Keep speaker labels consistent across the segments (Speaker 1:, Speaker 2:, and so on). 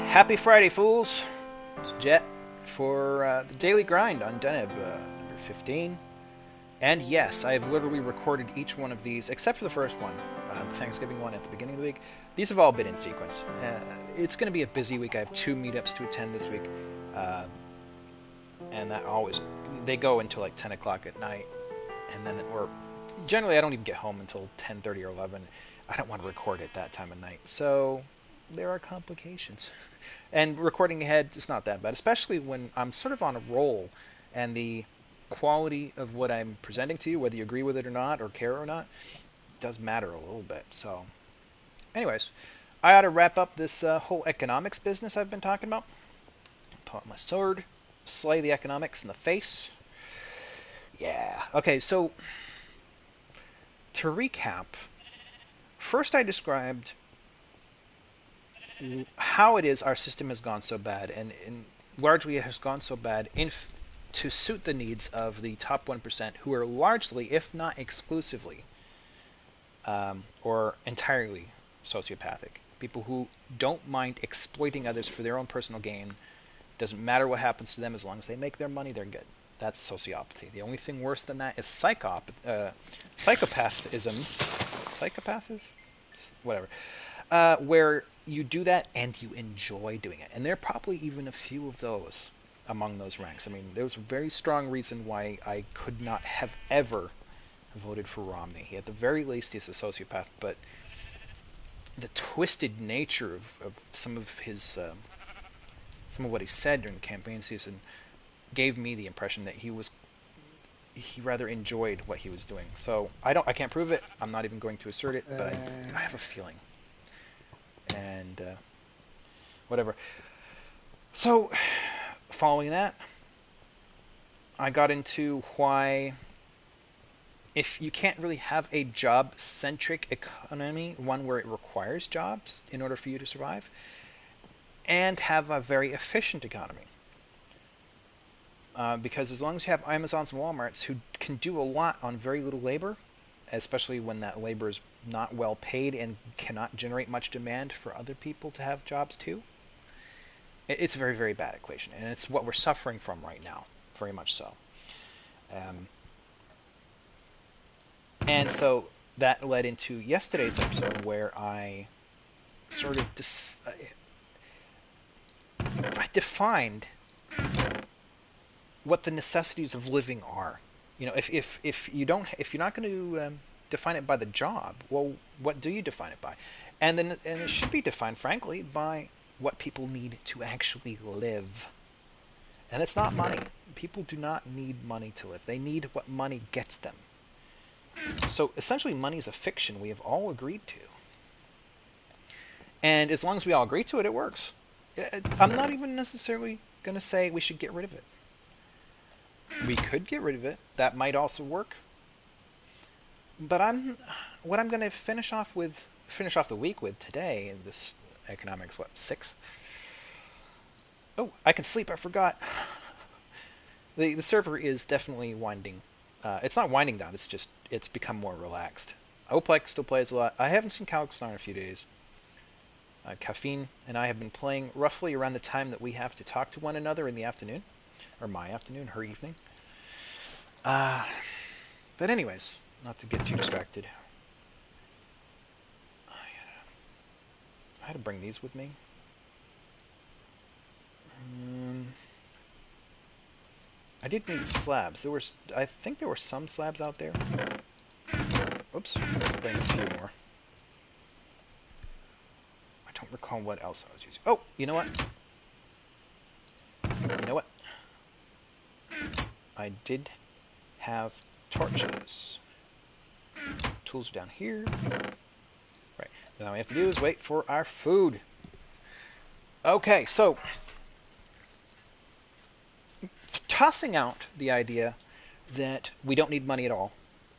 Speaker 1: Happy Friday, fools! It's Jet for the daily grind on Deneb, number 15. And yes, I have literally recorded each one of these, except for the first one, the Thanksgiving one at the beginning of the week. These have all been in sequence. It's going to be a busy week. I have 2 meetups to attend this week. And that always, they go until like 10 o'clock at night. And then, or generally I don't even get home until 10:30 or 11. I don't want to record at that time of night. So there are complications. And recording ahead is not that bad, especially when I'm sort of on a roll and the quality of what I'm presenting to you, whether you agree with it or not, or care or not, does matter a little bit. So, anyways, I ought to wrap up this whole economics business I've been talking about. Pull out my sword, slay the economics in the face. Yeah. Okay, so to recap, first I described how it is our system has gone so bad, and largely it has gone so bad to suit the needs of the top 1%, who are largely, if not exclusively, or entirely sociopathic. People who don't mind exploiting others for their own personal gain. Doesn't matter what happens to them, as long as they make their money, they're good. That's sociopathy. The only thing worse than that is psychopathism. Psychopathism? Whatever. Where you do that and you enjoy doing it. And there are probably even a few of those among those ranks. I mean, there was a very strong reason why I could not have ever voted for Romney. He, at the very least, is a sociopath, but the twisted nature of some of his, some of what he said during the campaign season gave me the impression that he rather enjoyed what he was doing. So I can't prove it. I'm not even going to assert it, but I have a feeling. And whatever. So, following that, I got into why, if you can't really have a job-centric economy, one where it requires jobs in order for you to survive, and have a very efficient economy. Because as long as you have Amazons and Walmarts who can do a lot on very little labor, especially when that labor is not well paid and cannot generate much demand for other people to have jobs too, it's a very, very bad equation. And it's what we're suffering from right now, very much so. And so that led into yesterday's episode where I sort of I defined what the necessities of living are. You know, if you're not going to define it by the job, well, what do you define it by? And it should be defined, frankly, by what people need to actually live. And it's not money. People do not need money to live. They need what money gets them. So essentially, money is a fiction we have all agreed to. And as long as we all agree to it, it works. I'm not even necessarily going to say we should get rid of it. We could get rid of it. That might also work. But what I'm going to finish off the week with today in this economics, 6? Oh, I can sleep. I forgot. The server is definitely winding. It's not winding down. It's become more relaxed. Oplex still plays a lot. I haven't seen Calixstar in a few days. Caffeine and I have been playing roughly around the time that we have to talk to one another in the afternoon. Or my afternoon, her evening. But anyways, not to get too distracted. I had to bring these with me. I did need slabs. I think there were some slabs out there. Oops, I'll bring a few more. I don't recall what else I was using. Oh, you know what? I did have torches. Tools are down here. Right. Now all we have to do is wait for our food. Okay, so tossing out the idea that we don't need money at all,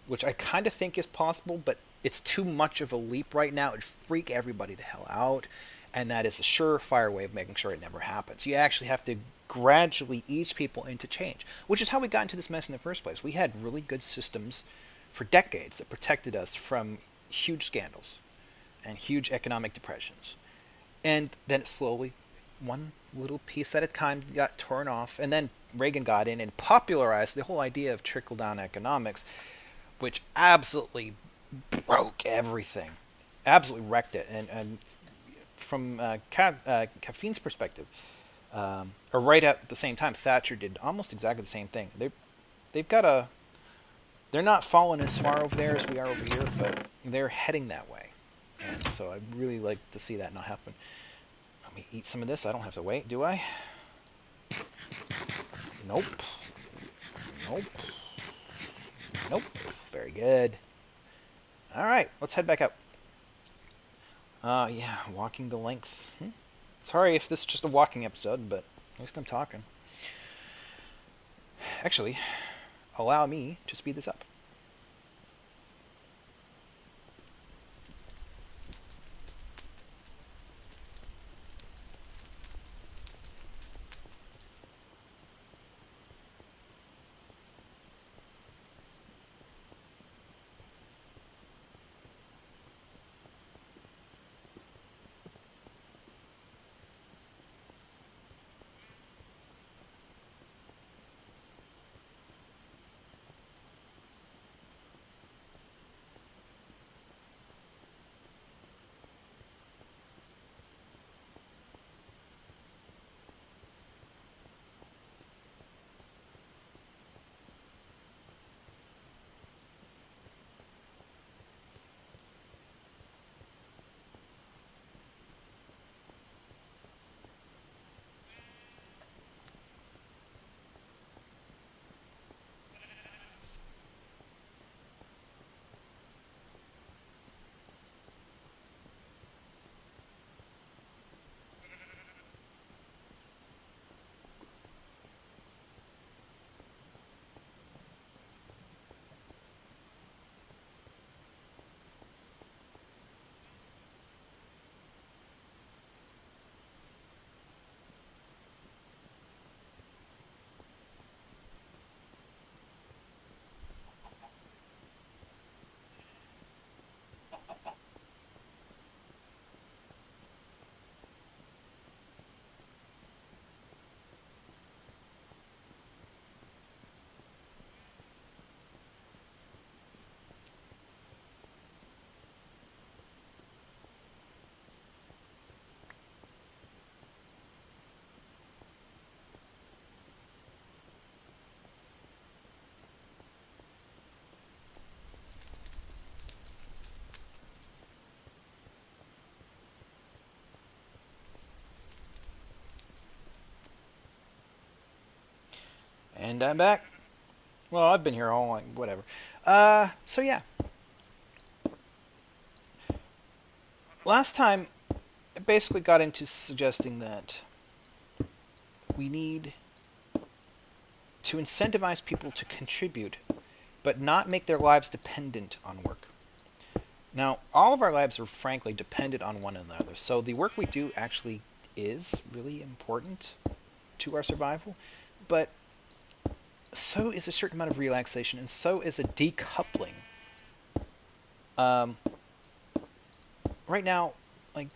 Speaker 1: which I kind of think is possible, but it's too much of a leap right now. It'd freak everybody the hell out, and that is a surefire way of making sure it never happens. You actually have to gradually ease people into change, which is how we got into this mess in the first place. We had really good systems for decades that protected us from huge scandals and huge economic depressions. And then it slowly one little piece at a time got torn off, and then Reagan got in and popularized the whole idea of trickle down economics, which absolutely broke everything, absolutely wrecked it. And from caffeine's perspective, or right at the same time, Thatcher did almost exactly the same thing. They've got a they're not falling as far over there as we are over here, but they're heading that way. And so I'd really like to see that not happen. Let me eat some of this. I don't have to wait, do I? Nope. Nope. Nope. Very good. All right, let's head back up. Yeah, walking the length. Sorry if this is just a walking episode, but at least I'm talking. Actually, allow me to speed this up. And I'm back. Well, I've been here all like whatever. So yeah, last time I basically got into suggesting that we need to incentivize people to contribute, but not make their lives dependent on work. Now, all of our lives are frankly dependent on one another, so the work we do actually is really important to our survival, but so is a certain amount of relaxation, and so is a decoupling. Um, right now, like,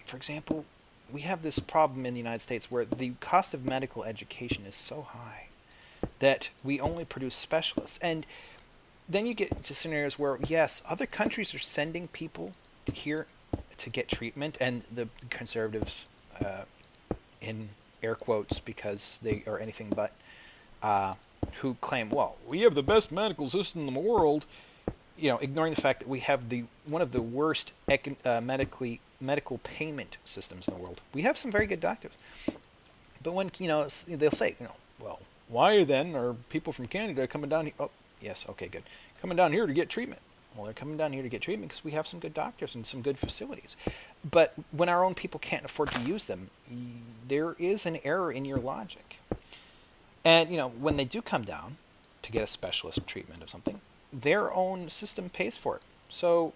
Speaker 1: for example, we have this problem in the United States where the cost of medical education is so high that we only produce specialists. And then you get to scenarios where, yes, other countries are sending people here to get treatment, and the conservatives, in air quotes because they are anything but, who claim, well, we have the best medical system in the world, ignoring the fact that we have the one of the worst medical payment systems in the world. We have some very good doctors, but when they'll say, well, why then are people from Canada coming down here? Oh, yes, okay, good, coming down here to get treatment. Well, they're coming down here to get treatment because we have some good doctors and some good facilities. But when our own people can't afford to use them, there is an error in your logic. And when they do come down to get a specialist treatment of something, their own system pays for it. So,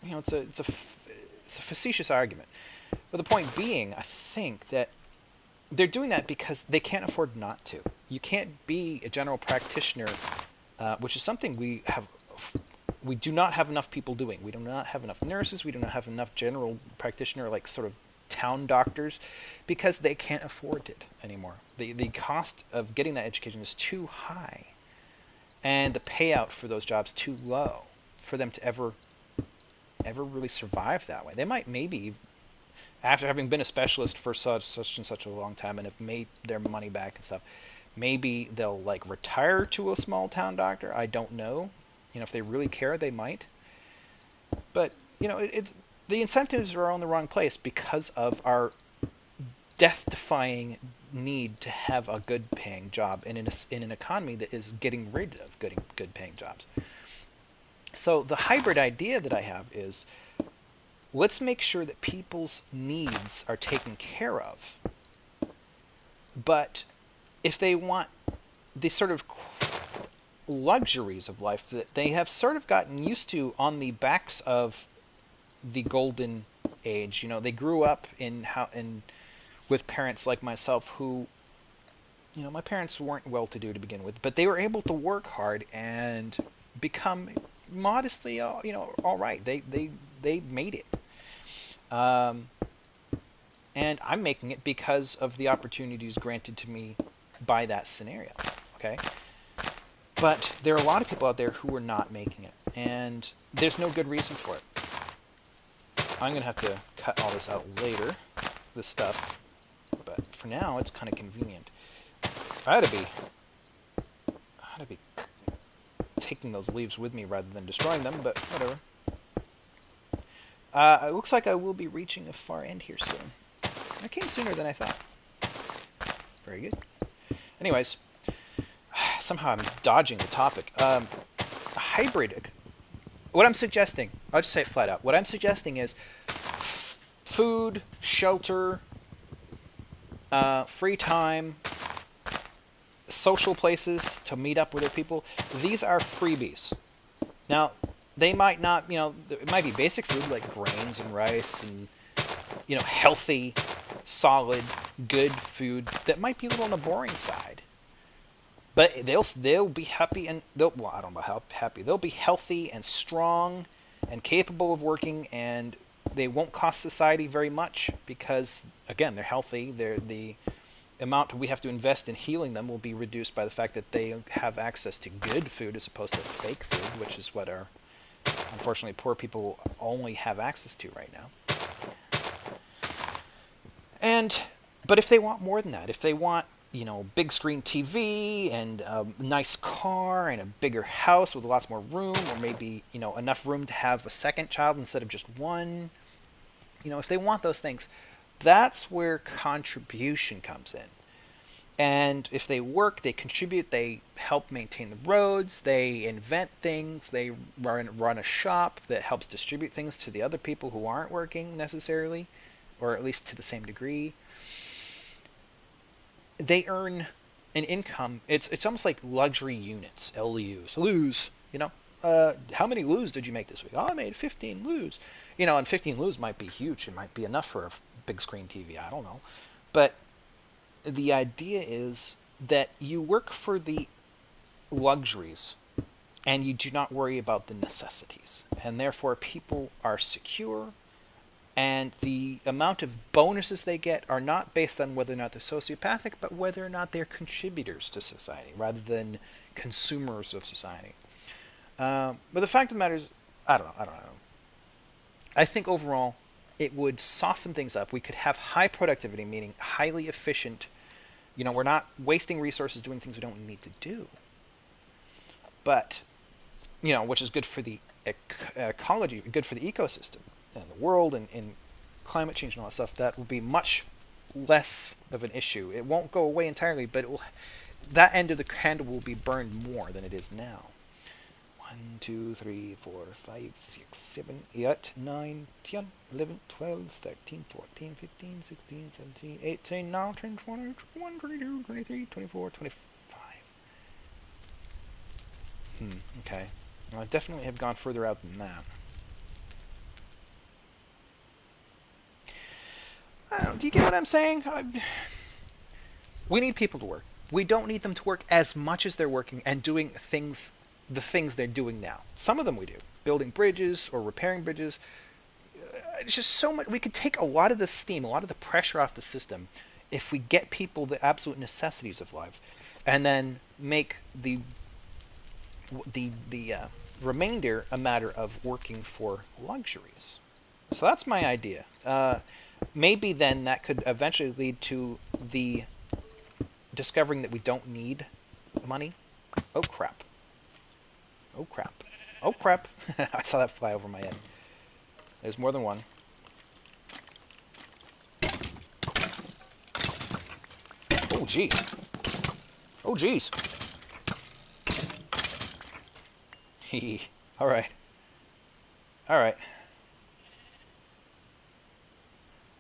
Speaker 1: it's a facetious argument. But the point being, I think that they're doing that because they can't afford not to. You can't be a general practitioner, which is something we do not have enough people doing. We do not have enough nurses. We do not have enough general practitioner, like, sort of town doctors because they can't afford it anymore. The cost of getting that education is too high, and the payout for those jobs too low for them to ever really survive that way. They might maybe, after having been a specialist for such and such a long time and have made their money back and stuff, maybe they'll like retire to a small town doctor. I don't know. If they really care, they might. But it's the incentives are on the wrong place because of our death-defying need to have a good-paying job in an economy that is getting rid of good-paying jobs. So the hybrid idea that I have is, let's make sure that people's needs are taken care of. But if they want the sort of luxuries of life that they have sort of gotten used to on the backs of the golden age, they grew up with parents like myself who, my parents weren't well-to-do to begin with, but they were able to work hard and become modestly, all right. They made it. And I'm making it because of the opportunities granted to me by that scenario. Okay? But there are a lot of people out there who are not making it, and there's no good reason for it. I'm going to have to cut all this out later, this stuff, but for now it's kind of convenient. I ought to be taking those leaves with me rather than destroying them, but whatever. It looks like I will be reaching a far end here soon. I came sooner than I thought. Very good. Anyways, somehow I'm dodging the topic. Hybrid. What I'm suggesting, I'll just say it flat out. What I'm suggesting is food, shelter, free time, social places to meet up with other people. These are freebies. Now, they might not, it might be basic food like grains and rice and, healthy, solid, good food that might be a little on the boring side. But they'll be happy and I don't know how happy. They'll be healthy and strong and capable of working, and they won't cost society very much because, again, they're healthy. The amount we have to invest in healing them will be reduced by the fact that they have access to good food as opposed to fake food, which is what our, unfortunately, poor people only have access to right now. But if they want more than that, if they want, big screen TV and a nice car and a bigger house with lots more room, or maybe, enough room to have a second child instead of just one, if they want those things, that's where contribution comes in. And if they work, they contribute, they help maintain the roads, they invent things, they run a shop that helps distribute things to the other people who aren't working necessarily, or at least to the same degree. They earn an income. It's almost like luxury units, LUs. Lus, how many lus did you make this week? Oh, I made 15 lus. And 15 lus might be huge. It might be enough for a big screen TV. I don't know. But the idea is that you work for the luxuries and you do not worry about the necessities. And therefore, people are secure, and the amount of bonuses they get are not based on whether or not they're sociopathic, but whether or not they're contributors to society rather than consumers of society. But the fact of the matter is, I don't know. I think overall, it would soften things up. We could have high productivity, meaning highly efficient. We're not wasting resources doing things we don't need to do. But, which is good for the ecology, good for the ecosystem and the world and climate change and all that stuff. That will be much less of an issue. It won't go away entirely, but that end of the candle will be burned more than it is now. 1, 2, 3, 4, 5, 6, 7, 8, 9, 10, 11, 12, 13, 14, 15, 16, 17, 18, 19, 20, 21, 22, 23, 24, 25. Okay. Well, I definitely have gone further out than that. I don't know, do you get what I'm saying? We need people to work. We don't need them to work as much as they're working and doing the things they're doing now. Some of them we do. Building bridges or repairing bridges. it's just so much. We could take a lot of the steam, a lot of the pressure off the system, if we get people the absolute necessities of life, and then make the remainder a matter of working for luxuries. So that's my idea. Maybe then that could eventually lead to the discovering that we don't need money. Oh crap. Oh crap. Oh crap. I saw that fly over my head. There's more than one. Oh jeez. Oh jeez. Alright. Alright.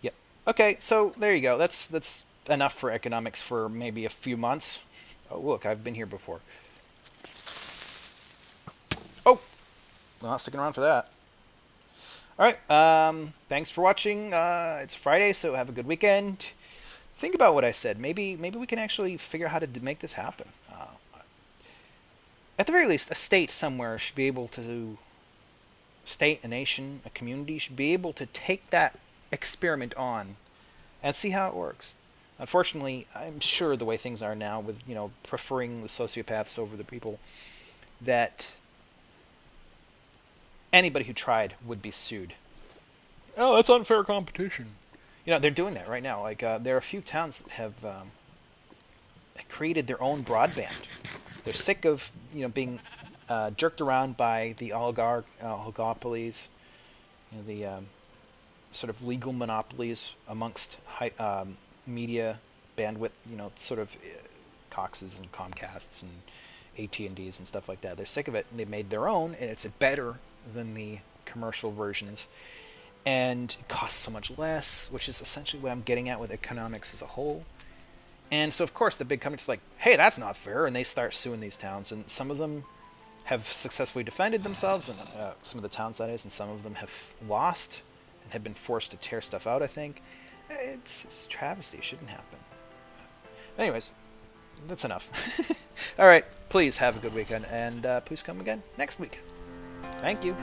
Speaker 1: Yep. Okay, so there you go. That's enough for economics for maybe a few months. Oh look, I've been here before. Oh! I'm not sticking around for that. Alright, thanks for watching. It's Friday, so have a good weekend. Think about what I said. Maybe we can actually figure out how to make this happen. At the very least, a state somewhere should be able to, state, a nation, a community should be able to take that experiment on and see how it works. Unfortunately, I'm sure the way things are now, with preferring the sociopaths over the people, that anybody who tried would be sued. Oh, that's unfair competition. They're doing that right now. Like there are a few towns that have created their own broadband. They're sick of being jerked around by the oligopolies, the sort of legal monopolies amongst media bandwidth, sort of Coxes and Comcasts and AT&Ts and stuff like that. They're sick of it, and they made their own, and it's better than the commercial versions, and it costs so much less, which is essentially what I'm getting at with economics as a whole. And so, of course, the big companies are like, hey, that's not fair, and they start suing these towns. And some of them have successfully defended themselves, and some of the towns, that is, and some of them have lost and have been forced to tear stuff out, I think. It's a travesty. It shouldn't happen. Anyways, that's enough. All right, please have a good weekend, and please come again next week. Thank you.